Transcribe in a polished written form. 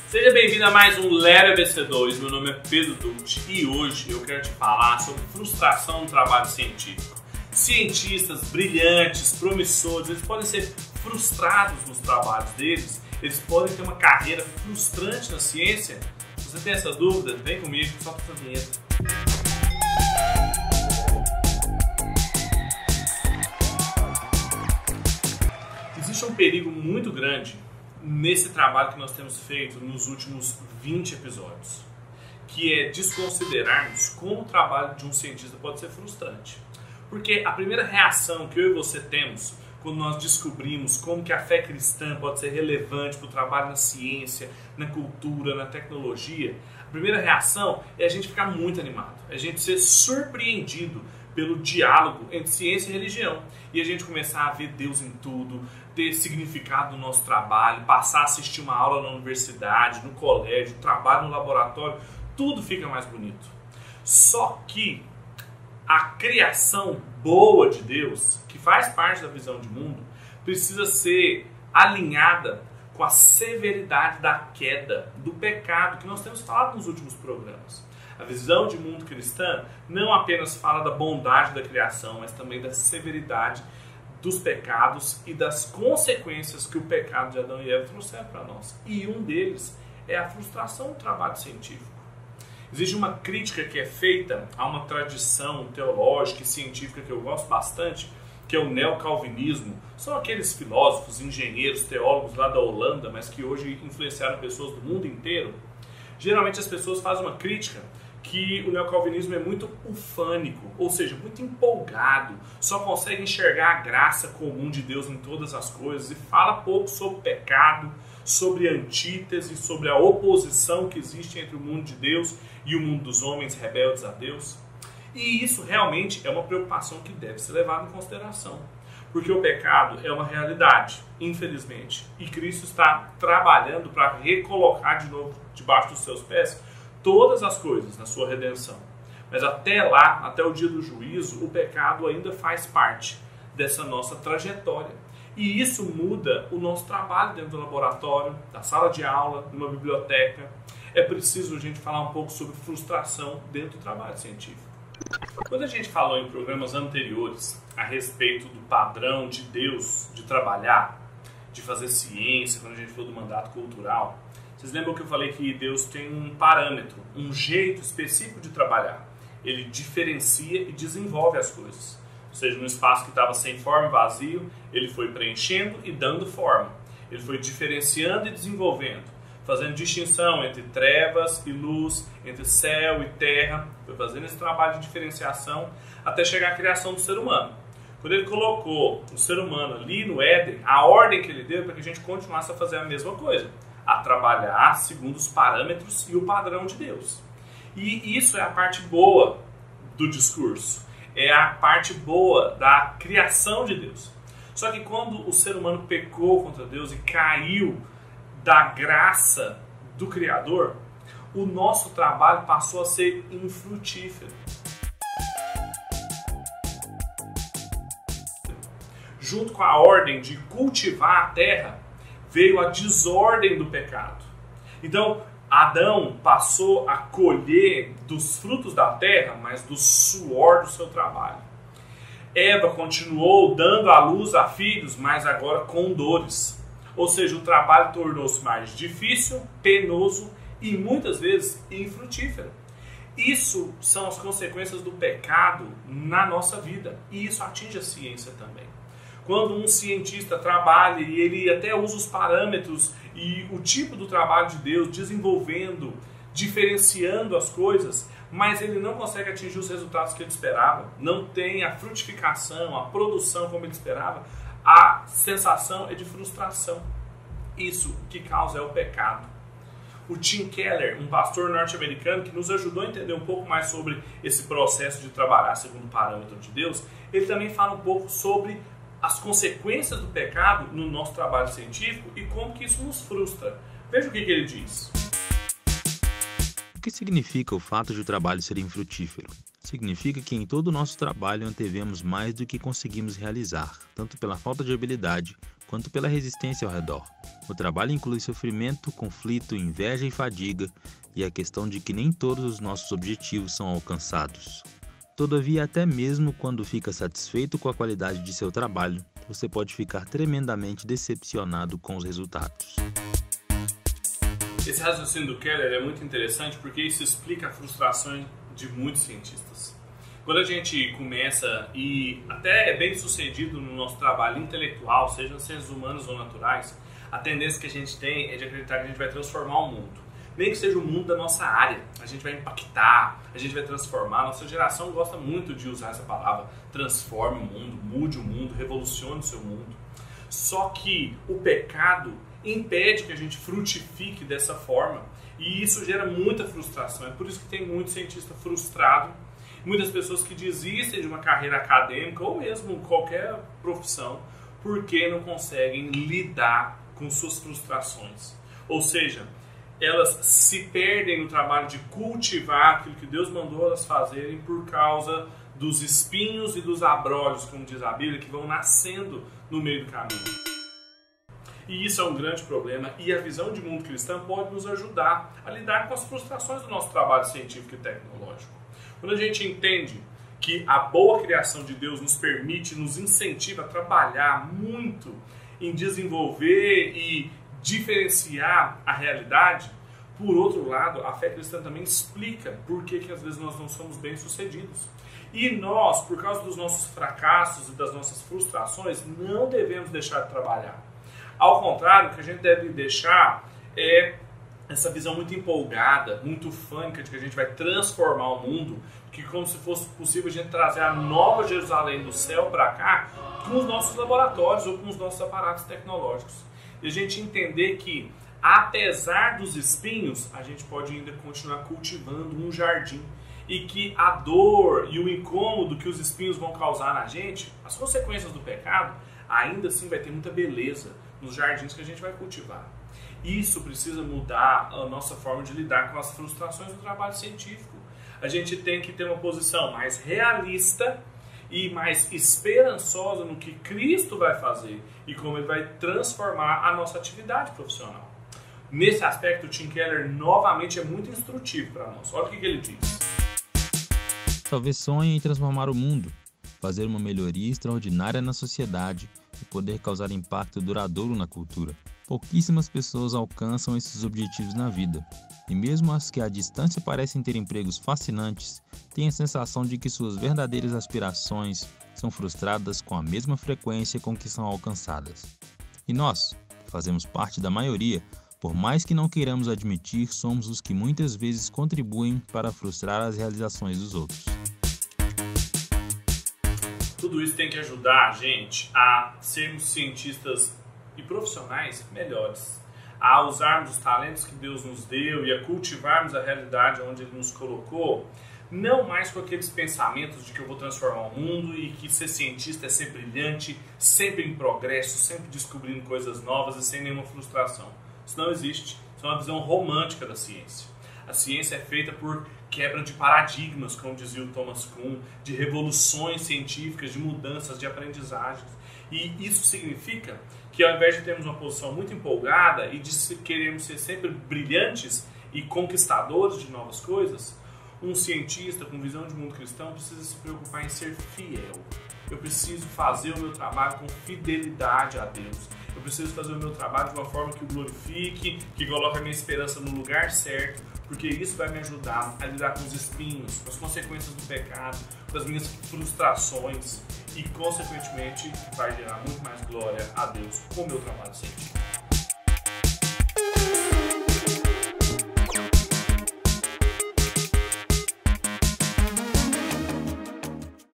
Seja bem-vindo a mais um Lero ABC2, meu nome é Pedro Dutti e hoje eu quero te falar sobre frustração no trabalho científico. Cientistas brilhantes, promissores, eles podem ser frustrados nos trabalhos deles, eles podem ter uma carreira frustrante na ciência. Se você tem essa dúvida, vem comigo, solta essa vinheta. Existe um perigo muito grande nesse trabalho que nós temos feito nos últimos 20 episódios, que é desconsiderarmos como o trabalho de um cientista pode ser frustrante. Porque a primeira reação que eu e você temos quando nós descobrimos como que a fé cristã pode ser relevante para o trabalho na ciência, na cultura, na tecnologia, a primeira reação é a gente ficar muito animado, é a gente ser surpreendido pelo diálogo entre ciência e religião. E a gente começar a ver Deus em tudo, ter significado no nosso trabalho, passar a assistir uma aula na universidade, no colégio, trabalho no laboratório, tudo fica mais bonito. Só que a criação boa de Deus, que faz parte da visão de mundo, precisa ser alinhada com a severidade da queda, do pecado, que nós temos falado nos últimos programas. A visão de mundo cristã não apenas fala da bondade da criação, mas também da severidade dos pecados e das consequências que o pecado de Adão e Eva trouxeram para nós. E um deles é a frustração do trabalho científico. Existe uma crítica que é feita a uma tradição teológica e científica que eu gosto bastante, que é o neocalvinismo. São aqueles filósofos, engenheiros, teólogos lá da Holanda, mas que hoje influenciaram pessoas do mundo inteiro. Geralmente as pessoas fazem uma crítica que o neocalvinismo é muito ufânico, ou seja, muito empolgado, só consegue enxergar a graça comum de Deus em todas as coisas e fala pouco sobre pecado, sobre antítese, sobre a oposição que existe entre o mundo de Deus e o mundo dos homens rebeldes a Deus. E isso realmente é uma preocupação que deve ser levada em consideração, porque o pecado é uma realidade, infelizmente, e Cristo está trabalhando para recolocar de novo debaixo dos seus pés todas as coisas na sua redenção. Mas até lá, até o dia do juízo, o pecado ainda faz parte dessa nossa trajetória. E isso muda o nosso trabalho dentro do laboratório, da sala de aula, numa biblioteca. É preciso a gente falar um pouco sobre frustração dentro do trabalho científico. Quando a gente falou em programas anteriores a respeito do padrão de Deus de trabalhar, de fazer ciência, quando a gente falou do mandato cultural, vocês lembram que eu falei que Deus tem um parâmetro, um jeito específico de trabalhar. Ele diferencia e desenvolve as coisas. Ou seja, no espaço que estava sem forma e vazio, ele foi preenchendo e dando forma. Ele foi diferenciando e desenvolvendo, fazendo distinção entre trevas e luz, entre céu e terra. Foi fazendo esse trabalho de diferenciação até chegar à criação do ser humano. Quando ele colocou o ser humano ali no Éden, a ordem que ele deu para que a gente continuasse a fazer a mesma coisa, a trabalhar segundo os parâmetros e o padrão de Deus. E isso é a parte boa do discurso, é a parte boa da criação de Deus. Só que quando o ser humano pecou contra Deus e caiu da graça do Criador, o nosso trabalho passou a ser infrutífero. Junto com a ordem de cultivar a terra, veio a desordem do pecado. Então, Adão passou a colher dos frutos da terra, mas do suor do seu trabalho. Eva continuou dando à luz a filhos, mas agora com dores. Ou seja, o trabalho tornou-se mais difícil, penoso e muitas vezes infrutífero. Isso são as consequências do pecado na nossa vida. E isso atinge a ciência também. Quando um cientista trabalha e ele até usa os parâmetros e o tipo do trabalho de Deus, desenvolvendo, diferenciando as coisas, mas ele não consegue atingir os resultados que ele esperava, não tem a frutificação, a produção como ele esperava, a sensação é de frustração. Isso que causa é o pecado. O Tim Keller, um pastor norte-americano que nos ajudou a entender um pouco mais sobre esse processo de trabalhar segundo o parâmetro de Deus, ele também fala um pouco sobre as consequências do pecado no nosso trabalho científico e como que isso nos frustra. Veja o que ele diz. O que significa o fato de o trabalho ser infrutífero? Significa que em todo o nosso trabalho antevemos mais do que conseguimos realizar, tanto pela falta de habilidade quanto pela resistência ao redor. O trabalho inclui sofrimento, conflito, inveja e fadiga, e a questão de que nem todos os nossos objetivos são alcançados. Todavia, até mesmo quando fica satisfeito com a qualidade de seu trabalho, você pode ficar tremendamente decepcionado com os resultados. Esse raciocínio do Keller é muito interessante porque isso explica a frustração de muitos cientistas. Quando a gente começa e até é bem sucedido no nosso trabalho intelectual, seja em ciências humanas ou naturais, a tendência que a gente tem é de acreditar que a gente vai transformar o mundo. Nem que seja o mundo da nossa área, a gente vai impactar, a gente vai transformar. Nossa geração gosta muito de usar essa palavra, transforme o mundo, mude o mundo, revolucione o seu mundo. Só que o pecado impede que a gente frutifique dessa forma e isso gera muita frustração. É por isso que tem muito cientista frustrado, muitas pessoas que desistem de uma carreira acadêmica ou mesmo qualquer profissão porque não conseguem lidar com suas frustrações. Ou seja, elas se perdem no trabalho de cultivar aquilo que Deus mandou elas fazerem por causa dos espinhos e dos abrolhos, como diz a Bíblia, que vão nascendo no meio do caminho. E isso é um grande problema e a visão de mundo cristã pode nos ajudar a lidar com as frustrações do nosso trabalho científico e tecnológico. Quando a gente entende que a boa criação de Deus nos permite, nos incentiva a trabalhar muito em desenvolver e diferenciar a realidade, por outro lado, a fé cristã também explica por que às vezes nós não somos bem-sucedidos. E nós, por causa dos nossos fracassos e das nossas frustrações, não devemos deixar de trabalhar. Ao contrário, o que a gente deve deixar é essa visão muito empolgada, muito fânica de que a gente vai transformar o mundo, que como se fosse possível a gente trazer a nova Jerusalém do céu para cá com os nossos laboratórios ou com os nossos aparatos tecnológicos. E a gente entender que, apesar dos espinhos, a gente pode ainda continuar cultivando um jardim. E que a dor e o incômodo que os espinhos vão causar na gente, as consequências do pecado, ainda assim vai ter muita beleza nos jardins que a gente vai cultivar. Isso precisa mudar a nossa forma de lidar com as frustrações do trabalho científico. A gente tem que ter uma posição mais realista e mais esperançosa no que Cristo vai fazer e como Ele vai transformar a nossa atividade profissional. Nesse aspecto, o Tim Keller novamente é muito instrutivo para nós. Olha o que ele diz. Talvez sonhe em transformar o mundo, fazer uma melhoria extraordinária na sociedade e poder causar impacto duradouro na cultura. Pouquíssimas pessoas alcançam esses objetivos na vida, e mesmo as que à distância parecem ter empregos fascinantes, têm a sensação de que suas verdadeiras aspirações são frustradas com a mesma frequência com que são alcançadas. E nós, que fazemos parte da maioria, por mais que não queiramos admitir, somos os que muitas vezes contribuem para frustrar as realizações dos outros. Tudo isso tem que ajudar a gente a sermos cientistas e profissionais melhores, a usarmos os talentos que Deus nos deu e a cultivarmos a realidade onde Ele nos colocou, não mais com aqueles pensamentos de que eu vou transformar o mundo e que ser cientista é ser brilhante, sempre em progresso, sempre descobrindo coisas novas e sem nenhuma frustração. Isso não existe, isso é uma visão romântica da ciência. A ciência é feita por quebra de paradigmas, como dizia o Thomas Kuhn, de revoluções científicas, de mudanças, de aprendizagens. E isso significa que ao invés de termos uma posição muito empolgada e de querermos ser sempre brilhantes e conquistadores de novas coisas, um cientista com visão de mundo cristão precisa se preocupar em ser fiel. Eu preciso fazer o meu trabalho com fidelidade a Deus. Eu preciso fazer o meu trabalho de uma forma que o glorifique, que coloque a minha esperança no lugar certo, porque isso vai me ajudar a lidar com os espinhos, com as consequências do pecado, com as minhas frustrações e, consequentemente, vai gerar muito mais glória a Deus com o meu trabalho científico.